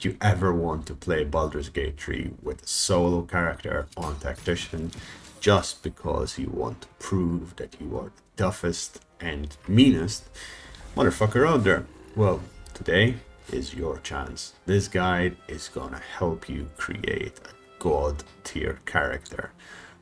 you ever want to play Baldur's Gate 3 with a solo character on Tactician just because you want to prove that you are the toughest and meanest motherfucker out there, well, today is your chance. This guide is gonna help you create a god tier character,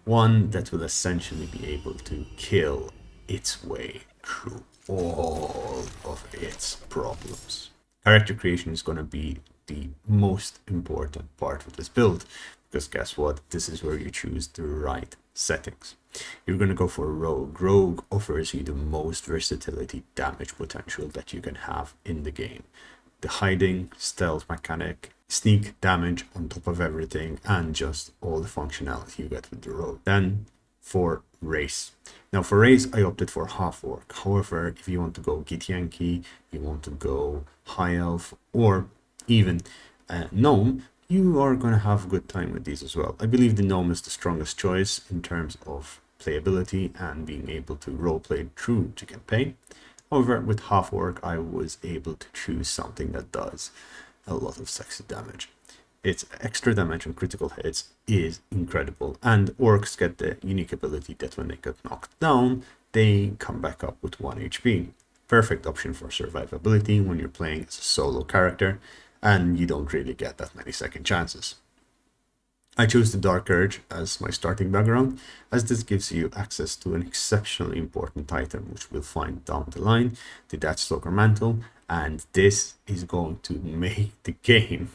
one that will essentially be able to kill its way through all of its problems. Character creation is going to be the most important part of this build, because guess what? This is where you choose the right settings. You're going to go for a rogue. Rogue offers you the most versatility damage potential that you can have in the game. The hiding, stealth mechanic, sneak damage on top of everything, and just all the functionality you get with the rogue. Then for race. Now for race, I opted for Half-Orc. However, if you want to go Githyanki, you want to go High Elf, or even Gnome, you are going to have a good time with these as well. I believe the Gnome is the strongest choice in terms of playability and being able to roleplay through the campaign. However, with Half-Orc, I was able to choose something that does a lot of sexy damage. Its extra damage on critical hits is incredible, and orcs get the unique ability that when they get knocked down, they come back up with 1 HP. Perfect option for survivability when you're playing as a solo character, and you don't really get that many second chances. I chose the Dark Urge as my starting background, as this gives you access to an exceptionally important item, which we'll find down the line, the Deathstalker Mantle, and this is going to make the game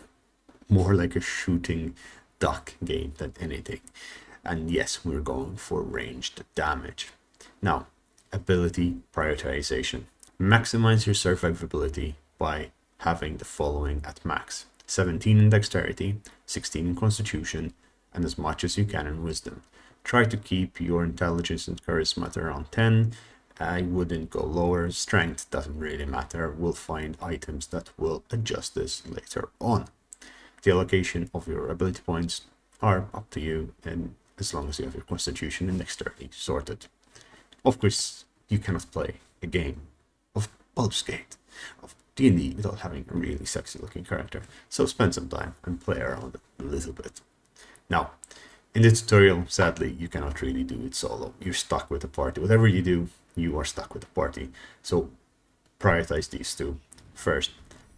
more like a shooting duck game than anything. And yes, we're going for ranged damage. Now, ability prioritization. Maximize your survivability by having the following at max: 17 in dexterity, 16 in constitution, and as much as you can in wisdom. Try to keep your intelligence and charisma at around 10. I wouldn't go lower. Strength doesn't really matter. We'll find items that will adjust this later on. The allocation of your ability points are up to you, and as long as you have your constitution and dexterity sorted. Of course, you cannot play a game of Baldur's Gate, of D&D, without having a really sexy looking character, so spend some time and play around it a little bit. Now, in the tutorial, sadly, you cannot really do it solo. You're stuck with the party. Whatever you do, you are stuck with the party. So prioritize these two. First,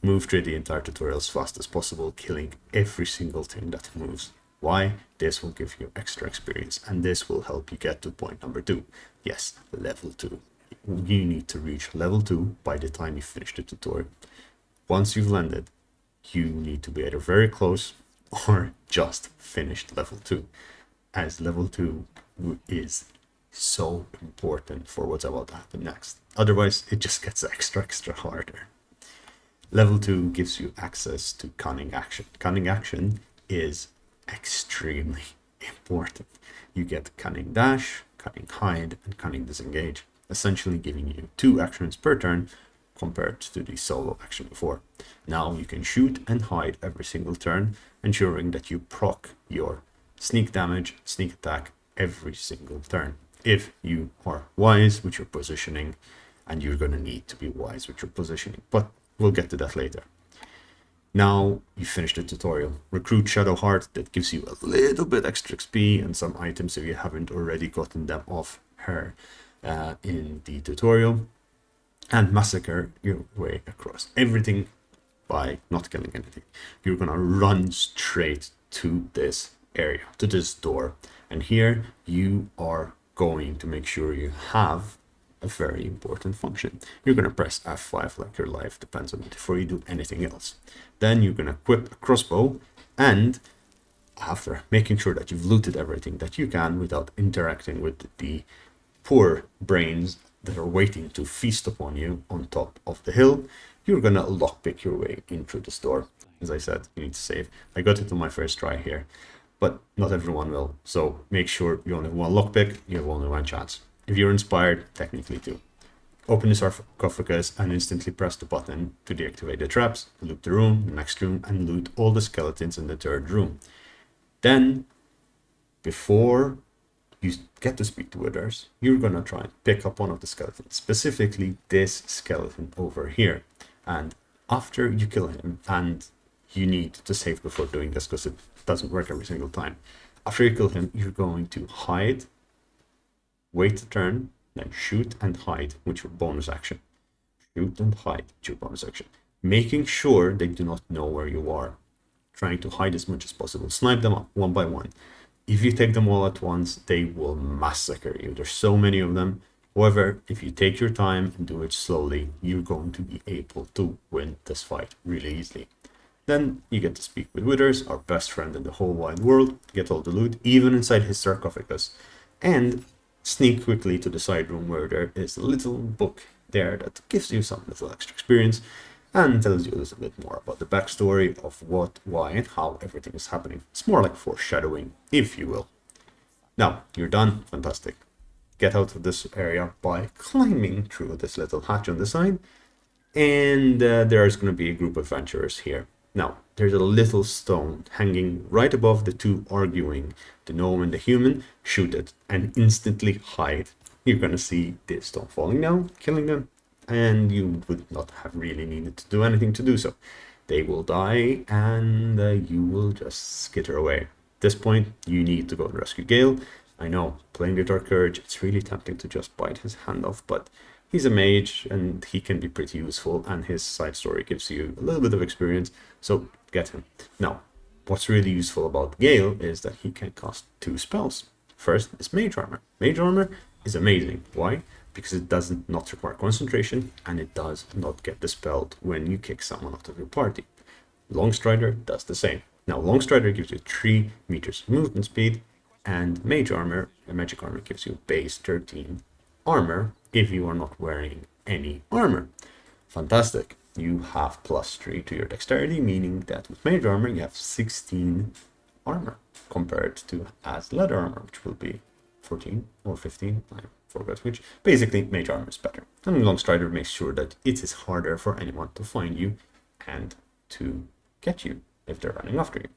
move through the entire tutorial as fast as possible, killing every single thing that moves. Why? This will give you extra experience, and this will help you get to point number 2. Yes, level 2. You need to reach level 2 by the time you finish the tutorial. Once you've landed, you need to be either very close or just finished level 2, as level 2 is so important for what's about to happen next. Otherwise, it just gets extra harder. Level 2 gives you access to Cunning Action. Cunning Action is extremely important. You get Cunning Dash, Cunning Hide, and Cunning Disengage, essentially giving you 2 actions per turn compared to the solo action before. Now you can shoot and hide every single turn, ensuring that you proc your sneak damage, sneak attack every single turn. If you are wise with your positioning, and you're going to need to be wise with your positioning, but we'll get to that later. Now you finish the tutorial. Recruit Shadowheart, that gives you a little bit extra XP and some items if you haven't already gotten them off her in the tutorial. And massacre your way across everything by not killing anything. You're gonna run straight to this area, to this door. And here you are going to make sure you have a very important function. You're going to press F5 like your life depends on it before you do anything else. Then you're going to equip a crossbow, and after making sure that you've looted everything that you can without interacting with the poor brains that are waiting to feast upon you on top of the hill, you're going to lockpick your way in through this door. As I said, you need to save. I got it on my first try here, but not everyone will. So make sure you only have one lockpick, you have only one chance. If you're inspired, technically too. Open the sarcophagus and instantly press the button to deactivate the traps, loot the room, the next room, and loot all the skeletons in the third room. Then, before you get to speak to others, you're gonna try and pick up one of the skeletons, specifically this skeleton over here. And after you kill him and you need to save before doing this because it doesn't work every single time. After you kill him, you're going to hide, wait a turn, then shoot and hide with your bonus action. Shoot and hide with your bonus action. Making sure they do not know where you are. Trying to hide as much as possible. Snipe them up one by one. If you take them all at once, they will massacre you. There's so many of them. However, if you take your time and do it slowly, you're going to be able to win this fight really easily. Then you get to speak with Withers, our best friend in the whole wide world, get all the loot, even inside his sarcophagus, and sneak quickly to the side room where there is a little book there that gives you some little extra experience and tells you a little bit more about the backstory of what, why, and how everything is happening. It's more like foreshadowing, if you will. Now, you're done. Fantastic. Get out of this area by climbing through this little hatch on the side, and there's going to be a group of adventurers here. Now, there's a little stone hanging right above the two arguing, the gnome and the human. Shoot it and instantly hide. You're going to see this stone falling down, killing them, and you would not have really needed to do anything to do so. They will die, and you will just skitter away. At this point, you need to go and rescue Gale. I know, playing the Dark Courage, it's really tempting to just bite his hand off, but he's a mage, and he can be pretty useful, and his side story gives you a little bit of experience, so get him. Now, what's really useful about Gale is that he can cast 2 spells. First is Mage Armor. Mage Armor is amazing. Why? Because it does not require concentration, and it does not get dispelled when you kick someone out of your party. Longstrider does the same. Now, Longstrider gives you 3 meters movement speed, and Magic Armor gives you base 13 armor if you are not wearing any armor. Fantastic. You have +3 to your dexterity, meaning that with Mage Armor you have 16 armor compared to as leather armor, which will be 14 or 15. I forgot which. Basically, Mage Armor is better. And Longstrider makes sure that it is harder for anyone to find you and to get you if they're running after you.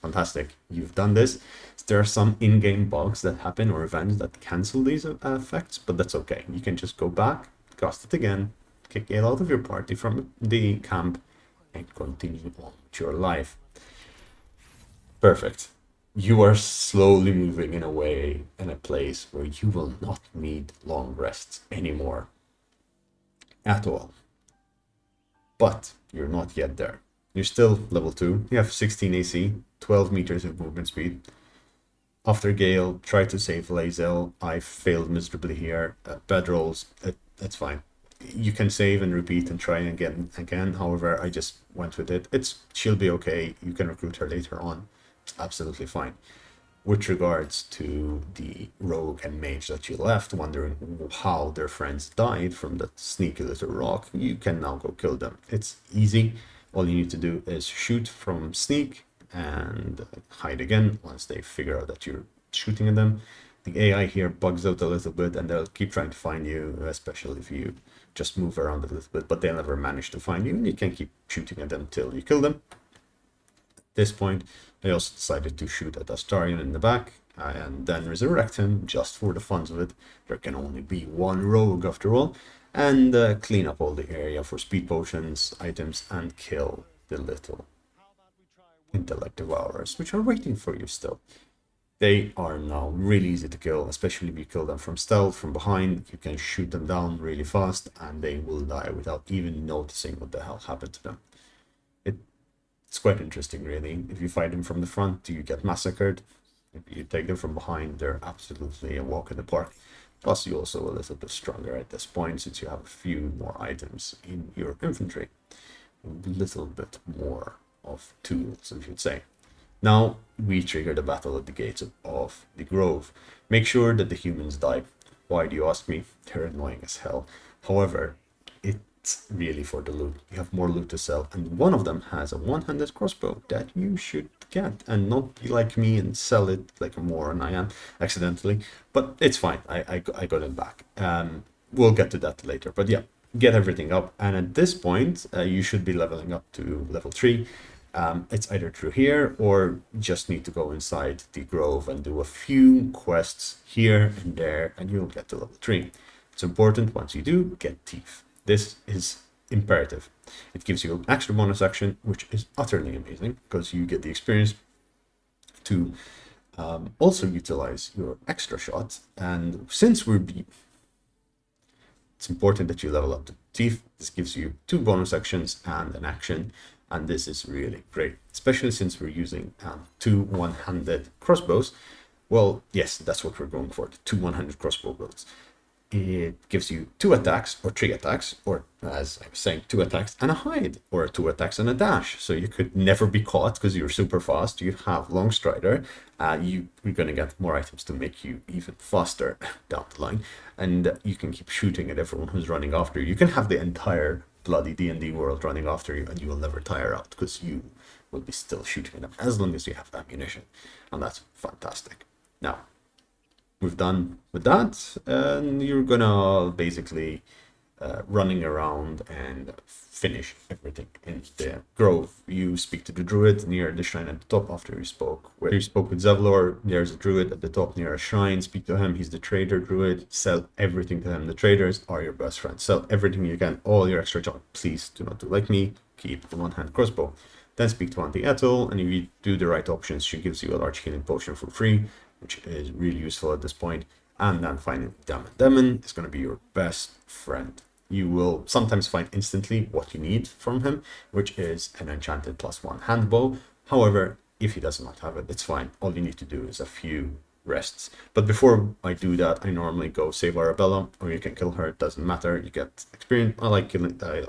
Fantastic. You've done this. There are some in-game bugs that happen or events that cancel these effects, but that's okay. You can just go back, cast it again, kick Gale out of your party from the camp, and continue on with your life. Perfect. You are slowly moving in a place where you will not need long rests anymore. At all. But you're not yet there. You're still level 2. You have 16 AC, 12 meters of movement speed. After Gale, try to save Lae'zel. I failed miserably here. Bad rolls, it's fine. You can save and repeat and try again. However, I just went with it. She'll be okay. You can recruit her later on. It's absolutely fine. With regards to the rogue and mage that you left, wondering how their friends died from that sneaky little rock, you can now go kill them. It's easy. All you need to do is shoot from sneak and hide again once they figure out that you're shooting at them. The AI here bugs out a little bit and they'll keep trying to find you, especially if you just move around a little bit, but they'll never manage to find you, and you can keep shooting at them till you kill them. At this point, I also decided to shoot at Astarion in the back and then resurrect him just for the funs of it. There can only be one rogue after all. And clean up all the area for speed potions, items, and kill the little intellect devourers, which are waiting for you still. They are now really easy to kill, especially if you kill them from stealth, from behind. You can shoot them down really fast, and they will die without even noticing what the hell happened to them. It's quite interesting, really. If you fight them from the front, you get massacred. If you take them from behind, they're absolutely a walk in the park. Plus, you're also a little bit stronger at this point since you have a few more items in your infantry. A little bit more of tools, if you'd say. Now, we trigger the battle at the gates of the Grove. Make sure that the humans die. Why do you ask me? They're annoying as hell. However, it's really for the loot. You have more loot to sell, and one of them has a one-handed crossbow that you should get and not be like me and sell it like a moron I am accidentally, but it's fine. I got it back. We'll get to that later, but yeah, get everything up, and at this point you should be leveling up to level 3. It's either through here or just need to go inside the Grove and do a few quests here and there, and you'll get to level 3. It's important once you do get Thief. This is imperative. It gives you an extra bonus action, which is utterly amazing because you get the experience to also utilize your extra shot. And since it's important that you level up the teeth. This gives you 2 bonus actions and an action, and this is really great, especially since we're using 2 one-handed crossbows. Well, yes, that's what we're going for, the 2 one-handed crossbow builds. It gives you 2 attacks or 3 attacks, or as I was saying, 2 attacks and a hide, or 2 attacks and a dash. So you could never be caught because you're super fast. You have long strider. You're going to get more items to make you even faster down the line. And you can keep shooting at everyone who's running after you. You can have the entire bloody D&D world running after you, and you will never tire out because you will be still shooting at them as long as you have ammunition. And that's fantastic. Now, we've done with that, and you're gonna basically running around and finish everything in the grove. You speak to the druid near the shrine at the top after you spoke with Zevlor. There's a druid at the top near a shrine. Speak to him. He's the trader druid. Sell everything to him. The traders are your best friends. Sell everything you can, all your extra junk. Please do not do like me. Keep the one-hand crossbow. Then speak to Auntie Ethel, and if you do the right options, she gives you a large healing potion for free, which is really useful at this point. And then finally, Demon. Demon is going to be your best friend. You will sometimes find instantly what you need from him, which is an enchanted +1 handbow. However, if he does not have it, it's fine. All you need to do is a few rests. But before I do that, I normally go save Arabella, or you can kill her. It doesn't matter. You get experience. I like killing her.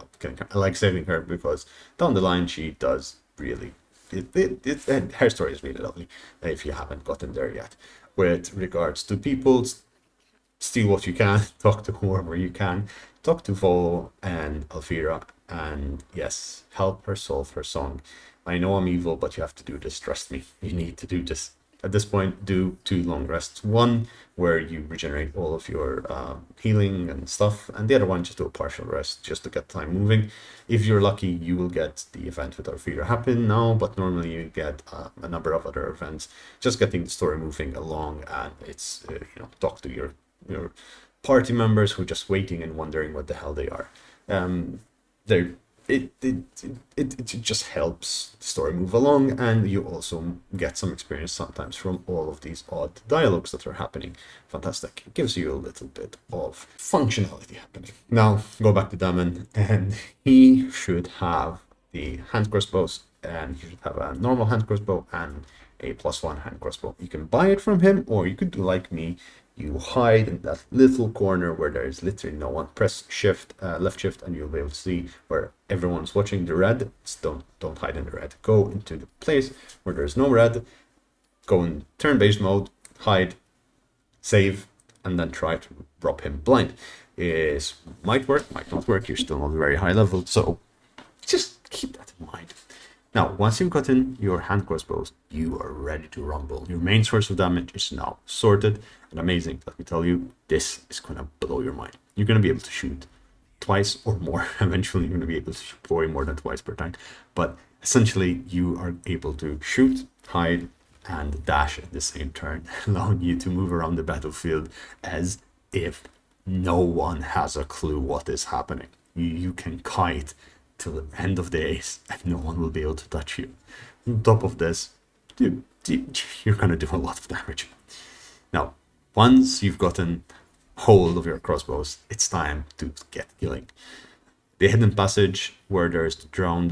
I like saving her because down the line she does really. Her story is really lovely. If you haven't gotten there yet, with regards to people, steal what you can, talk to whoever you can, talk to Volo and Alfira, and yes, help her solve her song. I know I'm evil, but you have to do this. Trust me, you need to do this. At this point, do 2 long rests. One where you regenerate all of your healing and stuff, and the other one just do a partial rest just to get time moving. If you're lucky, you will get the event with Alfira happen now, but normally you get a number of other events. Just getting the story moving along, and it's talk to your party members who are just waiting and wondering what the hell they are. It just helps the story move along, and you also get some experience sometimes from all of these odd dialogues that are happening. Fantastic. It gives you a little bit of functionality happening. Now, go back to Damon, and he should have the hand crossbows, and he should have a normal hand crossbow and a +1 hand crossbow. You can buy it from him, or you could do like me. You hide in that little corner where there is literally no one. Press shift, left shift, and you'll be able to see where everyone's watching the red. Don't hide in the red. Go into the place where there's no red. Go in turn-based mode, hide, save, and then try to rob him blind. It might work, might not work. You're still not very high level, so just keep that in mind. Now, once you've gotten your hand crossbows, you are ready to rumble. Your main source of damage is now sorted and amazing. Let me tell you, this is going to blow your mind. You're going to be able to shoot twice or more. Eventually, you're going to be able to shoot way more than twice per time. But essentially, you are able to shoot, hide, and dash at the same turn, allowing you to move around the battlefield as if no one has a clue what is happening. You can kite till the end of days and no one will be able to touch you. On top of this, you're going to do a lot of damage. Now, once you've gotten hold of your crossbows, it's time to get killing. The hidden passage where there's the downed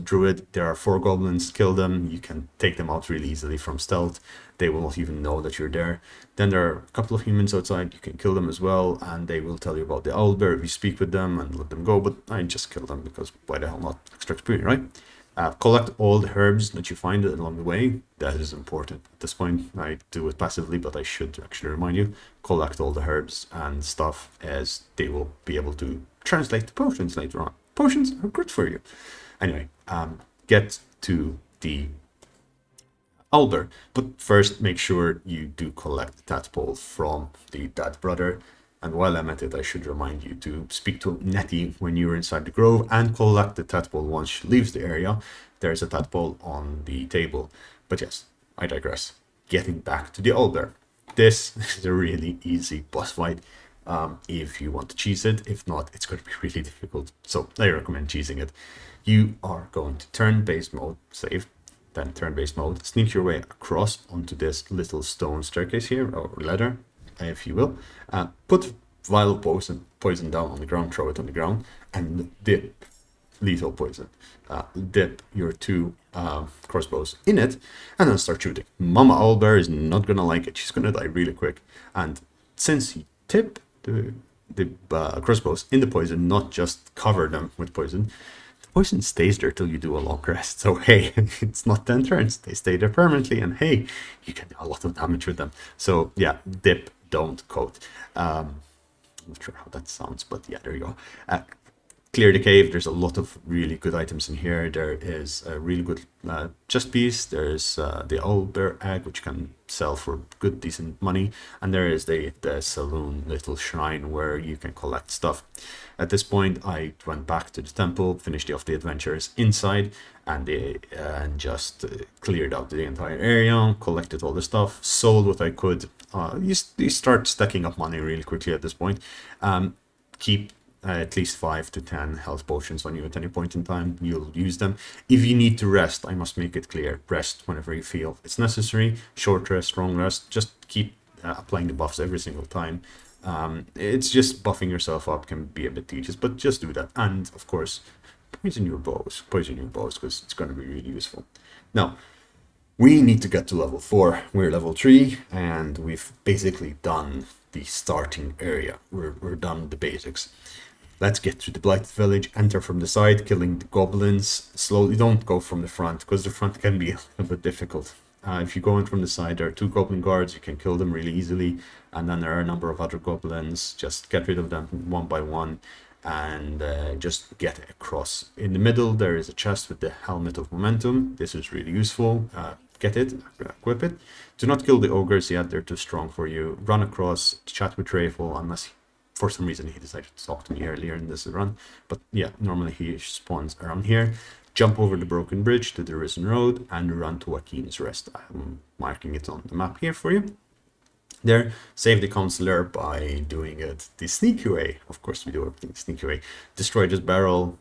druid, there are 4 goblins. Kill them. You can take them out really easily from stealth. They will not even know that you're there. Then there are a couple of humans outside. You can kill them as well, and they will tell you about the owlbear if you speak with them and let them go. But I just kill them because why the hell not? Extra experience, right? Collect all the herbs that you find along the way. That is important. At this point, I do it passively, but I should actually remind you. Collect all the herbs and stuff, as they will be able to translate to potions later on. Potions are good for you. Anyway, get to the owlbear, but first make sure you do collect the tadpole from the dead brother. And while I'm at it, I should remind you to speak to Nettie when you're inside the grove and collect the tadpole once she leaves the area. There's a tadpole on the table. But yes, I digress. Getting back to the owlbear. This is a really easy boss fight. if you want to cheese it. If not, it's going to be really difficult. So I recommend cheesing it. You are going to turn-based mode, save, then turn-based mode, sneak your way across onto this little stone staircase here, or ladder, if you will. Put vial poison down on the ground, throw it on the ground, and dip lethal poison. Dip your two crossbows in it, and then start shooting. Mama Owlbear is not gonna like it. She's gonna die really quick. And since you tip the crossbows in the poison, not just cover them with poison, the poison stays there till you do a long rest. So hey, it's not 10 turns. They stay there permanently, and hey, you can do a lot of damage with them. So yeah, dip, don't coat. I'm not sure how that sounds, but yeah, there you go. Clear the cave. There's a lot of really good items in here. There is a really good chest piece. There's the owlbear egg, which you can sell for good, decent money. And there is the saloon little shrine where you can collect stuff. At this point, I went back to the temple, finished off the adventures inside, and just cleared out the entire area, collected all the stuff, sold what I could. You start stacking up money really quickly at this point. Keep at least 5 to 10 health potions on you at any point in time. You'll use them. If you need to rest, I must make it clear, rest whenever you feel it's necessary. Short rest, long rest, just keep applying the buffs every single time. It's just buffing yourself up can be a bit tedious, but just do that. And of course, poison your bows because it's going to be really useful. Now, we need to get to level 4. We're level 3, and we've basically done the starting area. We're done the basics. Let's get to the Blighted Village, enter from the side, killing the goblins slowly. Don't go from the front, because the front can be a little bit difficult. If you go in from the side, there are 2 goblin guards, you can kill them really easily, and then there are a number of other goblins. Just get rid of them one by one, and just get across. In the middle, there is a chest with the Helmet of Momentum. This is really useful. Get it, equip it. Do not kill the ogres yet, they're too strong for you. Run across, chat with Rayful, unless for some reason he decided to talk to me earlier in this run. But yeah, normally he spawns around here. Jump over the broken bridge to the Risen Road and run to Joaquin's Rest. I'm marking it on the map here for you. There, save the counselor by doing it the sneaky way. Of course, we do everything the sneaky way. Destroy this barrel,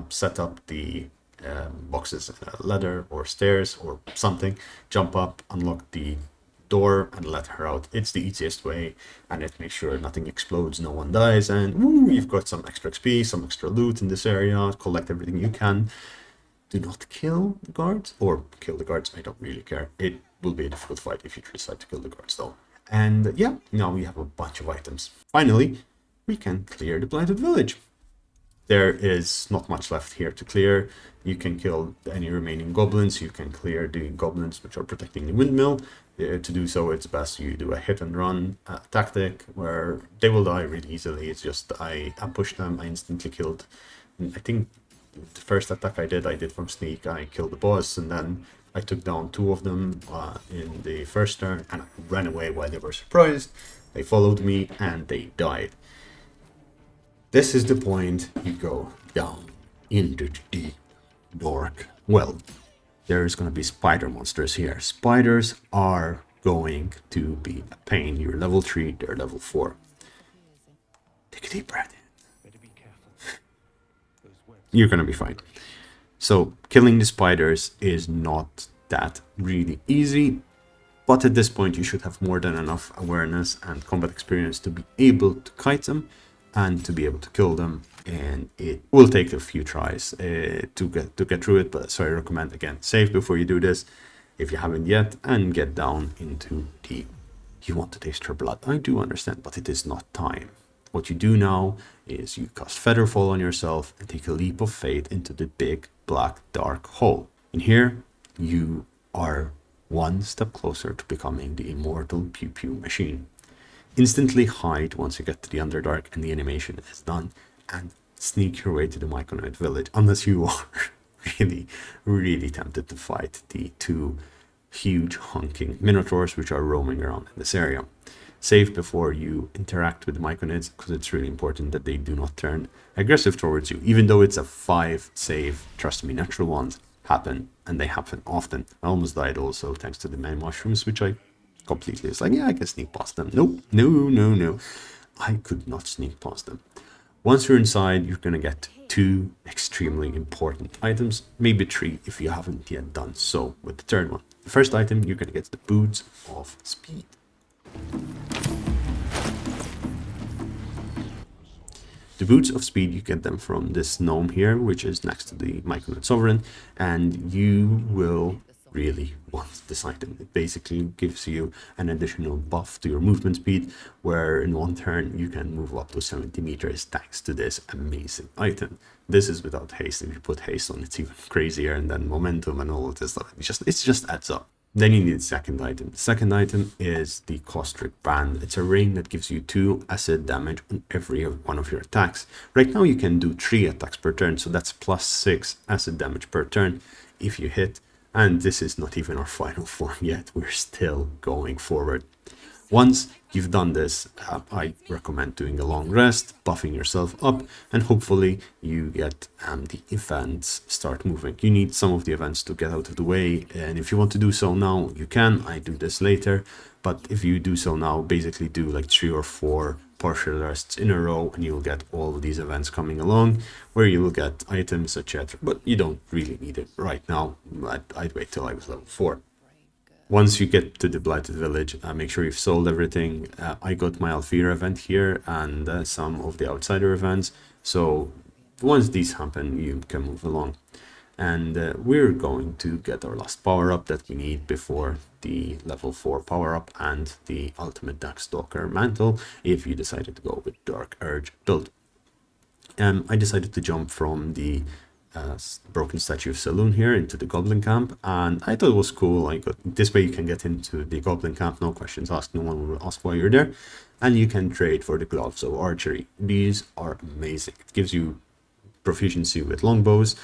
set up the boxes, ladder or stairs or something. Jump up, unlock the door and let her out. It's the easiest way, and it makes sure nothing explodes, no one dies, and woo, you've got some extra XP, some extra loot in this area. Collect everything you can. Do not kill the guards, or kill the guards, I don't really care. It will be a difficult fight if you decide to kill the guards though. And yeah, now we have a bunch of items. Finally, we can clear the Blighted Village. There is not much left here to clear. You can kill any remaining goblins. You can clear the goblins which are protecting the windmill. To do so, it's best you do a hit and run tactic where they will die really easily. It's just I ambushed them, I instantly killed. I think the first attack I did from sneak. I killed the boss, and then I took down 2 of them in the first turn, and I ran away while they were surprised. They followed me and they died. This is the point you go down into the deep, dark well. There's going to be spider monsters here. Spiders are going to be a pain. You're level 3, they're level 4. Take a deep breath in. You're going to be fine. So killing the spiders is not that really easy, but at this point you should have more than enough awareness and combat experience to be able to kite them and to be able to kill them, and it will take a few tries to get through it. But so I recommend, again, save before you do this if you haven't yet, and get down into the... You want to taste her blood, I do understand, but it is not time. What you do now is you cast Featherfall on yourself and take a leap of faith into the big black dark hole. In here you are one step closer to becoming the immortal pew pew machine. Instantly hide once you get to the Underdark and the animation is done, and sneak your way to the Myconid village, unless you are really tempted to fight the 2 huge honking minotaurs which are roaming around in this area. Save before you interact with the Myconids, because it's really important that they do not turn aggressive towards you. Even though it's a 5 save, trust me, natural ones happen, and they happen often. I almost died also thanks to the many mushrooms, which I completely... It's like, yeah, I can sneak past them. Nope, no. I could not sneak past them. Once you're inside, you're going to get 2 extremely important items, maybe 3 if you haven't yet done so with the third one. The first item, you're going to get the Boots of Speed. The Boots of Speed, you get them from this gnome here, which is next to the Myconid Sovereign, and you will really want this item. It basically gives you an additional buff to your movement speed, where in one turn you can move up to 70 meters thanks to this amazing item. This is without haste. If you put haste on, it's even crazier, and then momentum and all of this stuff. It just adds up. Then you need the second item. The second item is the Caustic Band. It's a ring that gives you 2 acid damage on every one of your attacks. Right now you can do 3 attacks per turn, so that's plus 6 acid damage per turn if you hit. And this is not even our final form yet. We're still going forward. Once you've done this, I recommend doing a long rest, buffing yourself up, and hopefully you get the events start moving. You need some of the events to get out of the way, and if you want to do so now, you can. I do this later, but if you do so now, basically do like 3 or 4 partial rests in a row, and you'll get all of these events coming along, where you will get items, etc. But you don't really need it right now. I'd wait till I was level 4. Once you get to the Blighted Village, make sure you've sold everything. I got my Alfira event here and some of the Outsider events. So once these happen, you can move along. And we're going to get our last power-up that we need before the level 4 power-up and the Ultimate Darkstalker Mantle, if you decided to go with Dark Urge build. I decided to jump from the broken statue of Saloon here into the Goblin camp, and I thought it was cool. This way you can get into the Goblin camp, no questions asked, no one will ask why you're there, and you can trade for the gloves of archery. These are amazing. It gives you proficiency with longbows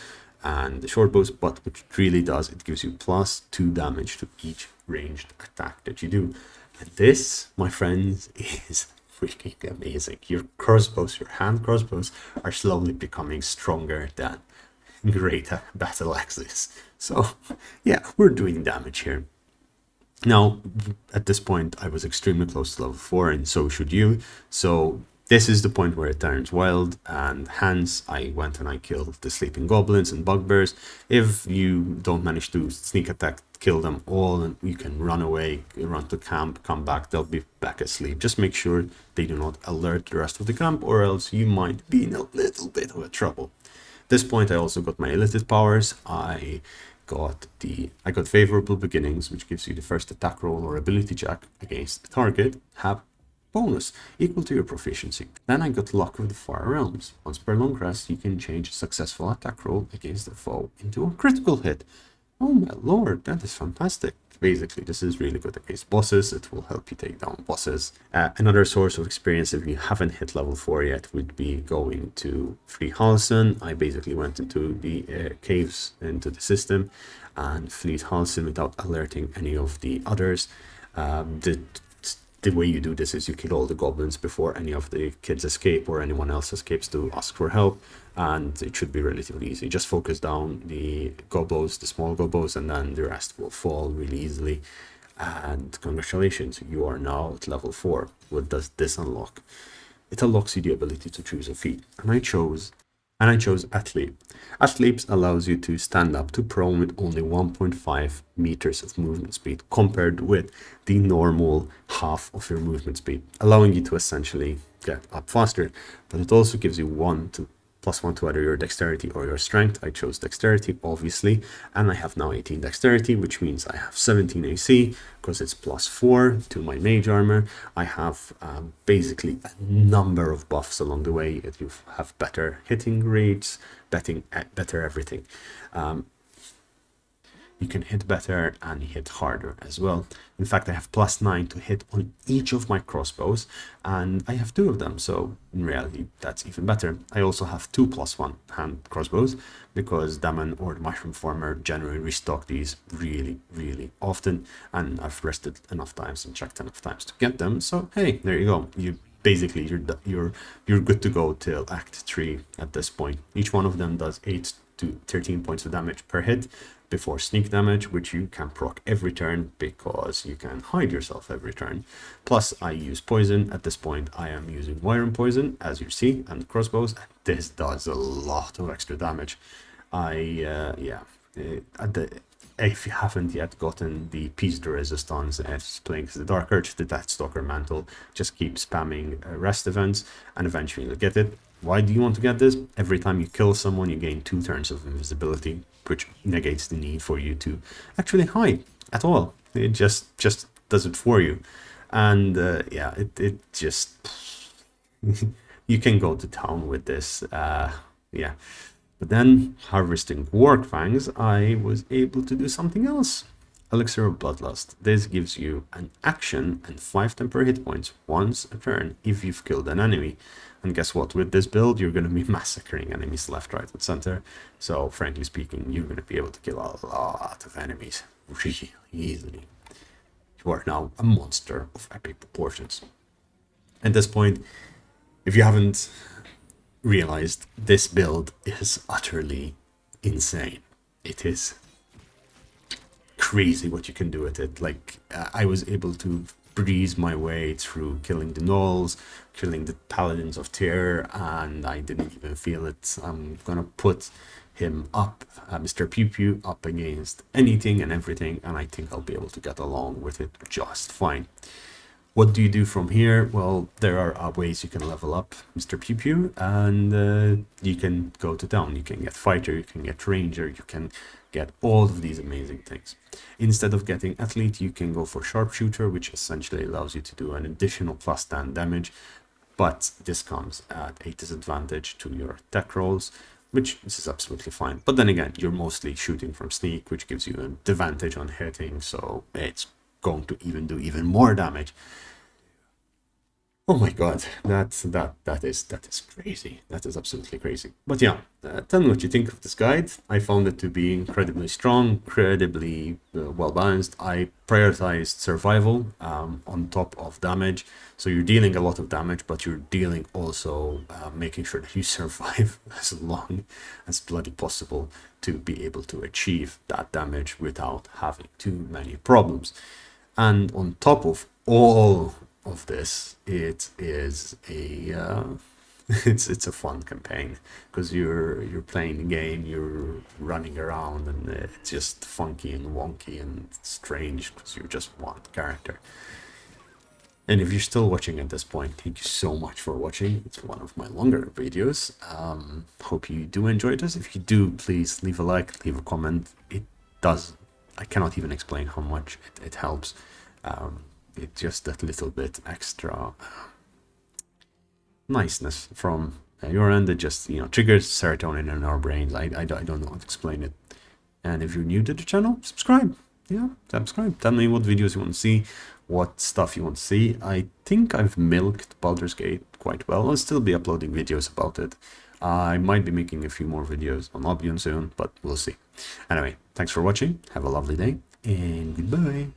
and the short bows, but what it really does, it gives you plus 2 damage to each ranged attack that you do. And this, my friends, is freaking amazing. Your crossbows, your hand crossbows, are slowly becoming stronger than great battle axes. So yeah, we're doing damage here. Now, at this point, I was extremely close to level 4, and so should you. So this is the point where it turns wild, and hence I went and I killed the sleeping goblins and bugbears. If you don't manage to sneak attack, kill them all, and you can run away, run to camp, come back, they'll be back asleep. Just make sure they do not alert the rest of the camp, or else you might be in a little bit of a trouble. At this point, I also got my elicited powers. I got favorable beginnings, which gives you the first attack roll or ability check against the target have bonus equal to your proficiency. Then I got luck with the Far Realms. Once per long rest, you can change a successful attack roll against the foe into a critical hit. Oh my lord, that is fantastic. Basically, this is really good against bosses. It will help you take down bosses. Another source of experience, if you haven't hit level 4 yet, would be going to Free Halsin. I basically went into the caves into the system and fleet Halsin without alerting any of the others. The way you do this is you kill all the goblins before any of the kids escape or anyone else escapes to ask for help, and it should be relatively easy. Just focus down the gobos, the small gobos, and then the rest will fall really easily. And congratulations, you are now at level 4. What does this unlock? It unlocks you the ability to choose a feat, and I chose Athlete. Athlete allows you to stand up to prone with only 1.5 meters of movement speed, compared with the normal half of your movement speed, allowing you to essentially get up faster. But it also gives you +1 to either your dexterity or your strength. I chose dexterity, obviously, and I have now 18 dexterity, which means I have 17 AC, because it's +4 to my mage armor. I have basically a number of buffs along the way. You have better hitting rates, better everything. You can hit better and hit harder as well. In fact, I have +9 to hit on each of my crossbows, and I have 2 of them, so in reality that's even better. I also have 2 +1 hand crossbows, because Daman or the Mushroom Farmer generally restock these really often, and I've rested enough times and checked enough times to get them. So hey, there you go. You're good to go till Act 3 at this point. Each one of them does 8 to 13 points of damage per hit, before sneak damage, which you can proc every turn because you can hide yourself every turn. Plus I use poison. At this point I am using Wyron poison, as you see, and crossbows. This does a lot of extra damage. If you haven't yet gotten the piece de resistance as playing the Dark Urge, the Deathstalker mantle, just keep spamming rest events and eventually you'll get it. Why do you want to get this? Every time you kill someone, you gain 2 turns of invisibility, which negates the need for you to actually hide at all. It just does it for you. And it just... you can go to town with this. Yeah. But then, harvesting Warg Fangs, I was able to do something else. Elixir of Bloodlust. This gives you an action and 5 temporary hit points once a turn if you've killed an enemy. And guess what? With this build, you're going to be massacring enemies left, right, and center. So, frankly speaking, you're going to be able to kill a lot of enemies really easily. You are now a monster of epic proportions. At this point, if you haven't realized, this build is utterly insane. It is crazy what you can do with it. Like, I was able to breeze my way through killing the gnolls, killing the paladins of Tyr, and I didn't even feel it. I'm gonna put him up, Mr. Pew Pew, up against anything and everything, and I think I'll be able to get along with it just fine. What do you do from here? Well, there are ways you can level up Mr. Pew Pew, and you can go to town. You can get fighter, you can get ranger, you can get all of these amazing things. Instead of getting athlete, you can go for sharpshooter, which essentially allows you to do an additional +10 damage, but this comes at a disadvantage to your attack rolls, which this is absolutely fine. But then again, you're mostly shooting from sneak, which gives you an advantage on hitting, so it's going to even do even more damage. Oh my god, that is crazy. That is absolutely crazy. But yeah, tell me what you think of this guide. I found it to be incredibly strong, incredibly well balanced. I prioritized survival on top of damage. So you're dealing a lot of damage, but you're dealing also making sure that you survive as long as bloody possible to be able to achieve that damage without having too many problems. And on top of all of this, it is a it's a fun campaign because you're playing the game, you're running around, and it's just funky and wonky and strange because you're just one character. And if you're still watching at this point, thank you so much for watching. It's one of my longer videos. Hope you do enjoy this. If you do, please leave a like, leave a comment. It does, I cannot even explain how much it helps. It's just that little bit extra niceness from your end. It just, triggers serotonin in our brains. I don't know how to explain it. And if you're new to the channel, subscribe. Yeah, subscribe. Tell me what videos you want to see, what stuff you want to see. I think I've milked Baldur's Gate quite well. I'll still be uploading videos about it. I might be making a few more videos on Oblivion soon, but we'll see. Anyway, thanks for watching. Have a lovely day, and goodbye.